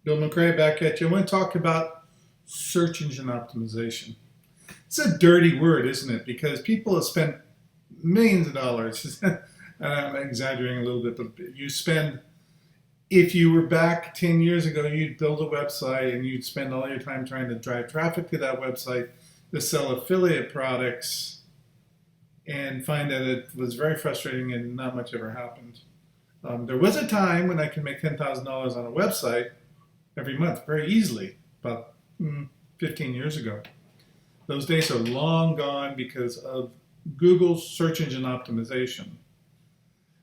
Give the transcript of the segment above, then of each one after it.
Bill McRae back at you. I want to talk about search engine optimization. It's a dirty word, isn't it? Because people have spent millions of dollars. I'm exaggerating a little bit, but you spend, if you were back 10 years ago, you'd build a website and you'd spend all your time trying to drive traffic to that website to sell affiliate products and find that it was very frustrating and not much ever happened. There was a time when I could make $10,000 on a website every month very easily, about 15 years ago. Those days are long gone because of Google's search engine optimization.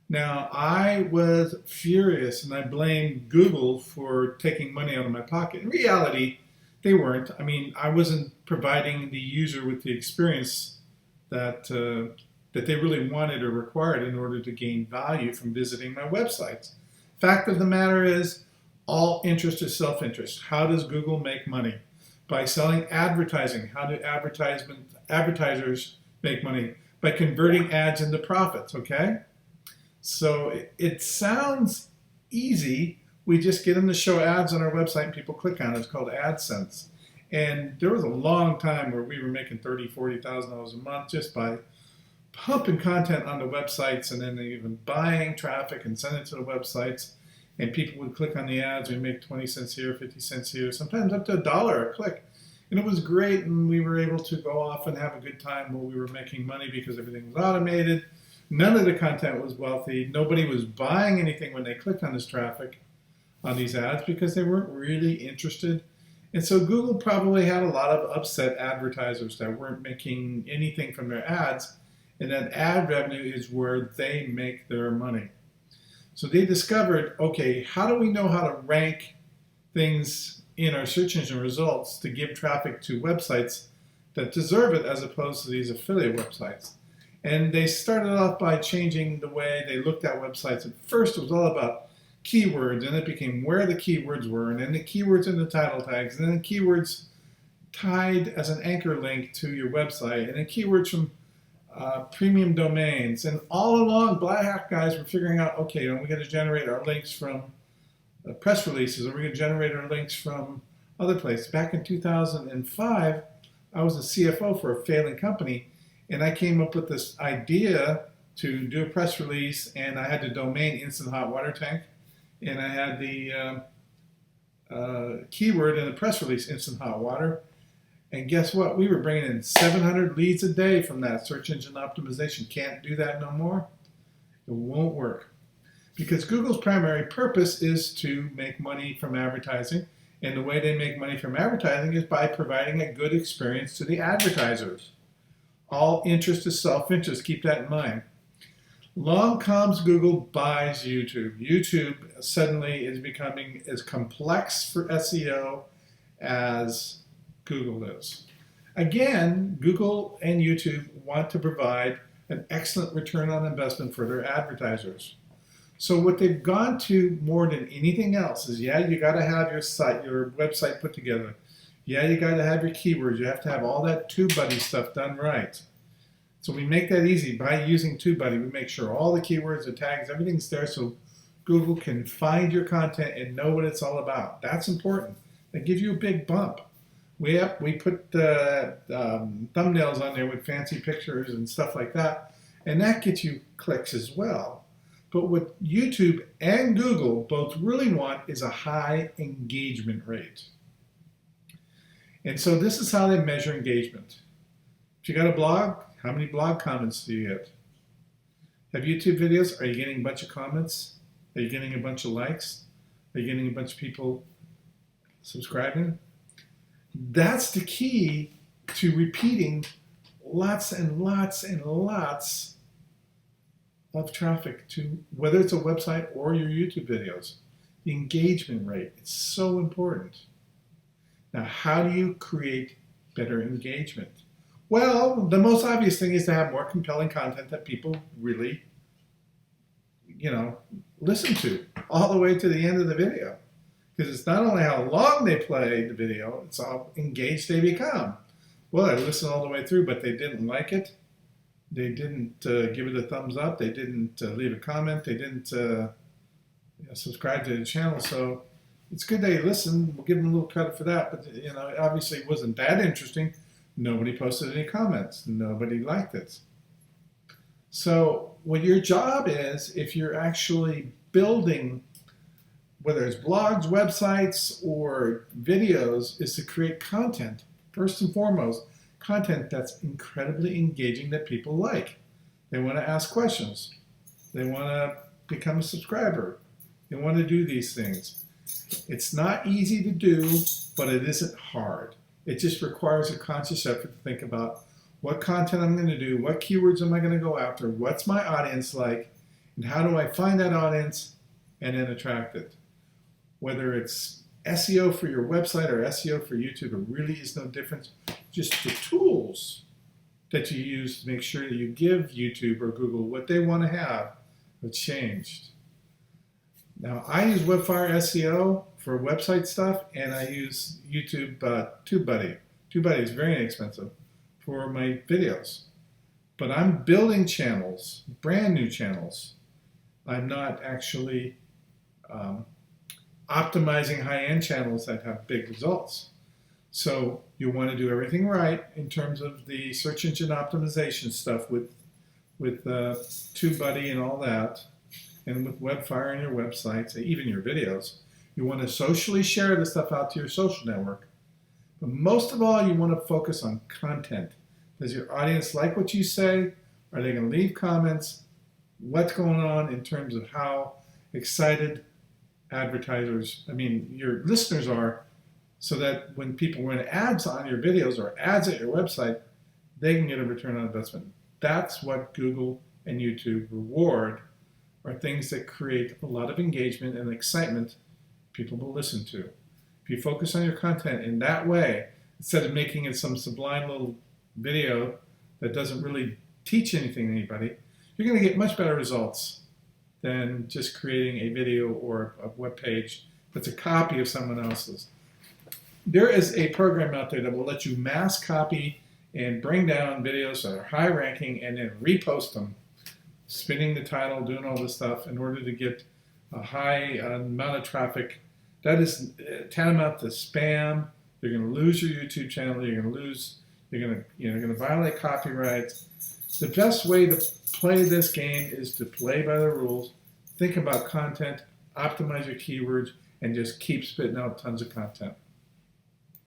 Now, I was furious and I blamed Google for taking money out of my pocket. In reality, they weren't. I mean, I wasn't providing the user with the experience that they really wanted or required in order to gain value from visiting my websites. Fact of the matter is, all interest is self-interest. How does Google make money? By selling advertising. How do advertisers make money? By converting ads into profits, okay? So it sounds easy. We just get them to show ads on our website and people click on it. It's called AdSense. And there was a long time where we were making $30,000, $40,000 a month just by pumping content on the websites and then even buying traffic and sending it to the websites. And people would click on the ads. We make 20 cents here, 50 cents here, sometimes up to $1 a click. And it was great, and we were able to go off and have a good time while we were making money because everything was automated. None of the content was wealthy. Nobody was buying anything when they clicked on this traffic, on these ads, because they weren't really interested. And so Google probably had a lot of upset advertisers that weren't making anything from their ads, and that ad revenue is where they make their money. So they discovered, okay, how do we know how to rank things in our search engine results to give traffic to websites that deserve it as opposed to these affiliate websites? And they started off by changing the way they looked at websites. At first, it was all about keywords, and it became where the keywords were, and then the keywords in the title tags, and then the keywords tied as an anchor link to your website, and then keywords from premium domains. And all along, Black Hat guys were figuring out, okay, are we going to generate our links from press releases? Are we going to generate our links from other places? Back in 2005, I was a CFO for a failing company, and I came up with this idea to do a press release, and I had the domain Instant Hot Water Tank, and I had the keyword in the press release Instant Hot Water. And guess what? We were bringing in 700 leads a day from that search engine optimization. Can't do that no more. It won't work. Because Google's primary purpose is to make money from advertising. And the way they make money from advertising is by providing a good experience to the advertisers. All interest is self-interest. Keep that in mind. Along comes Google buys YouTube. YouTube suddenly is becoming as complex for SEO as Google is. Again, Google and YouTube want to provide an excellent return on investment for their advertisers. So what they've gone to more than anything else is, yeah, you got to have your site, your website put together. Yeah, you got to have your keywords. You have to have all that TubeBuddy stuff done right. So we make that easy by using TubeBuddy. We make sure all the keywords, the tags, everything's there so Google can find your content and know what it's all about. That's important. That gives you a big bump. We put thumbnails on there with fancy pictures and stuff like that, and that gets you clicks as well. But what YouTube and Google both really want is a high engagement rate. And so this is how they measure engagement. If you got a blog, how many blog comments do you get? Have YouTube videos? Are you getting a bunch of comments? Are you getting a bunch of likes? Are you getting a bunch of people subscribing? That's the key to repeating lots and lots and lots of traffic to whether it's a website or your YouTube videos. The engagement rate, it's so important. Now, how do you create better engagement? Well, the most obvious thing is to have more compelling content that people really, listen to all the way to the end of the video. Because it's not only how long they play the video, it's how engaged they become. Well, I listened all the way through, but they didn't like it. They didn't give it a thumbs up. They didn't leave a comment. They didn't subscribe to the channel. So it's good they listened. We'll give them a little credit for that. But obviously it wasn't that interesting. Nobody posted any comments. Nobody liked it. So what your job is, if you're actually building, whether it's blogs, websites, or videos, is to create content. First and foremost, content that's incredibly engaging that people like. They want to ask questions. They want to become a subscriber. They want to do these things. It's not easy to do, but it isn't hard. It just requires a conscious effort to think about what content I'm going to do, what keywords am I going to go after, what's my audience like, and how do I find that audience and then attract it. Whether it's SEO for your website or SEO for YouTube, it really is no difference. Just the tools that you use to make sure that you give YouTube or Google what they want to have changed. Now, I use Webfire SEO for website stuff, and I use YouTube TubeBuddy. TubeBuddy is very inexpensive for my videos. But I'm building channels, brand new channels. I'm not actually optimizing high-end channels that have big results. So you want to do everything right in terms of the search engine optimization stuff with TubeBuddy and all that, and with Webfire and your websites, even your videos. You want to socially share this stuff out to your social network. But most of all, you want to focus on content. Does your audience like what you say? Are they going to leave comments? What's going on in terms of how excited your listeners are, so that when people run ads on your videos or ads at your website, they can get a return on investment. That's what Google and YouTube reward, are things that create a lot of engagement and excitement people will listen to. If you focus on your content in that way, instead of making it some sublime little video that doesn't really teach anything to anybody, you're going to get much better results than just creating a video or a web page that's a copy of someone else's. There is a program out there that will let you mass copy and bring down videos that are high ranking and then repost them, spinning the title, doing all this stuff in order to get a high amount of traffic. That is tantamount to spam. You're going to lose your YouTube channel. You're going to violate copyrights. The best way to play this game is to play by the rules. Think about content, optimize your keywords, and just keep spitting out tons of content.